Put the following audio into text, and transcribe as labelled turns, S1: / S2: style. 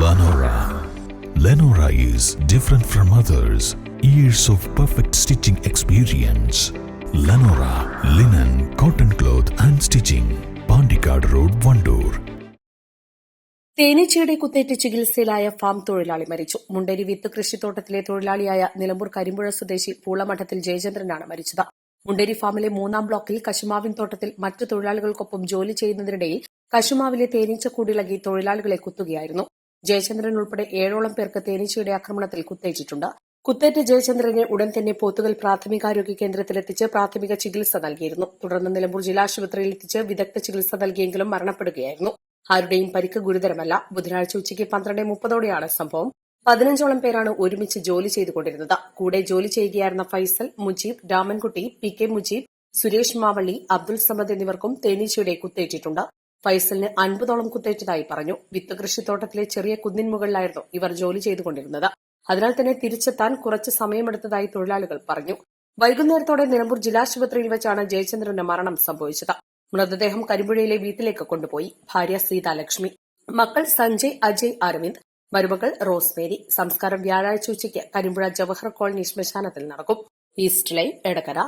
S1: Lenora. Lenora is different from others. Years of perfect stitching experience. Lenora linen, cotton cloth and stitching. Pandikad Road, Vandoor.
S2: തേനീച്ചയുടെ കുത്തേറ്റ് ചികിത്സയിലായ farm തൊഴിലാളി മരിച്ചു. മുണ്ടേരി വിത്ത് കൃഷിത്തോട്ടത്തിലെ തൊഴിലാളിയായ നിലമ്പൂർ കരിമ്പുഴ സ്വദേശി പൂളമഠത്തിൽ ജയചന്ദ്രനാണ് മരിച്ചത്. മുണ്ടേരി ഫാമിലെ 3-ാം ബ്ലോക്കിൽ കശുമാവിൻ തോട്ടത്തിൽ മറ്റു തൊഴിലാളികൾക്കൊപ്പം ജോലി ചെയ്യുന്നതിനിടയിൽ കശുമാവിലെ തേനീച്ചക്കൂടിളകി തൊഴിലാളികളെ കുത്തുകയായിരുന്നു. ജയചന്ദ്രൻ ഉൾപ്പെടെ 7ഓളം പേർക്ക് തേനീച്ചയുടെ ആക്രമണത്തിൽ കുത്തേറ്റിട്ടുണ്ട്. കുത്തേറ്റ ജയചന്ദ്രനെ ഉടൻ തന്നെ പോത്തുകൽ പ്രാഥമികാരോഗ്യ കേന്ദ്രത്തിലെത്തിച്ച് പ്രാഥമിക ചികിത്സ നൽകിയിരുന്നു. തുടർന്ന് നിലമ്പൂർ ജില്ലാശുപത്രിയിൽ എത്തിച്ച് വിദഗ്ധ ചികിത്സ നൽകിയെങ്കിലും മരണപ്പെടുകയായിരുന്നു. ആരുടെയും പരിക്ക് ഗുരുതരമല്ല. ബുധനാഴ്ച ഉച്ചയ്ക്ക് 12:30 സംഭവം. 15ഓളം പേരാണ് ഒരുമിച്ച് ജോലി ചെയ്തുകൊണ്ടിരുന്നത്. കൂടെ ജോലി ചെയ്യുകയായിരുന്ന ഫൈസൽ, മുജീബ്, രാമൻകുട്ടി, പി.കെ. മുജീബ്, സുരേഷ് മാവള്ളി, അബ്ദുൾ സമദ് എന്നിവർക്കും തേനീച്ചയുടെ കുത്തേറ്റിട്ടുണ്ട്. ഫൈസലിന് 50ഓളം കുത്തേറ്റതായി പറഞ്ഞു. വിത്ത് കൃഷിത്തോട്ടത്തിലെ ചെറിയ കുന്നിൻ മുകളിലായിരുന്നു ഇവർ ജോലി ചെയ്തുകൊണ്ടിരുന്നത്. അതിനാൽ തന്നെ തിരിച്ചെത്താൻ കുറച്ച് സമയമെടുത്തതായി തൊഴിലാളികൾ പറഞ്ഞു. വൈകുന്നേരത്തോടെ നിലമ്പൂർ ജില്ലാശുപത്രിയിൽ വെച്ചാണ് ജയചന്ദ്രന്റെ മരണം സംഭവിച്ചത്. മൃതദേഹം കരിമ്പുഴയിലെ വീട്ടിലേക്ക് കൊണ്ടുപോയി. ഭാര്യ സീതാലക്ഷ്മി, മക്കൾ സഞ്ജയ്, അജയ്, അരവിന്ദ്, മരുമകൾ റോസ്മേരി. സംസ്കാരം വ്യാഴാഴ്ച ഉച്ചയ്ക്ക് കരിമ്പുഴ ജവഹർ കോളനി ശ്മശാനത്തിൽ നടക്കും. East live, Edakkara.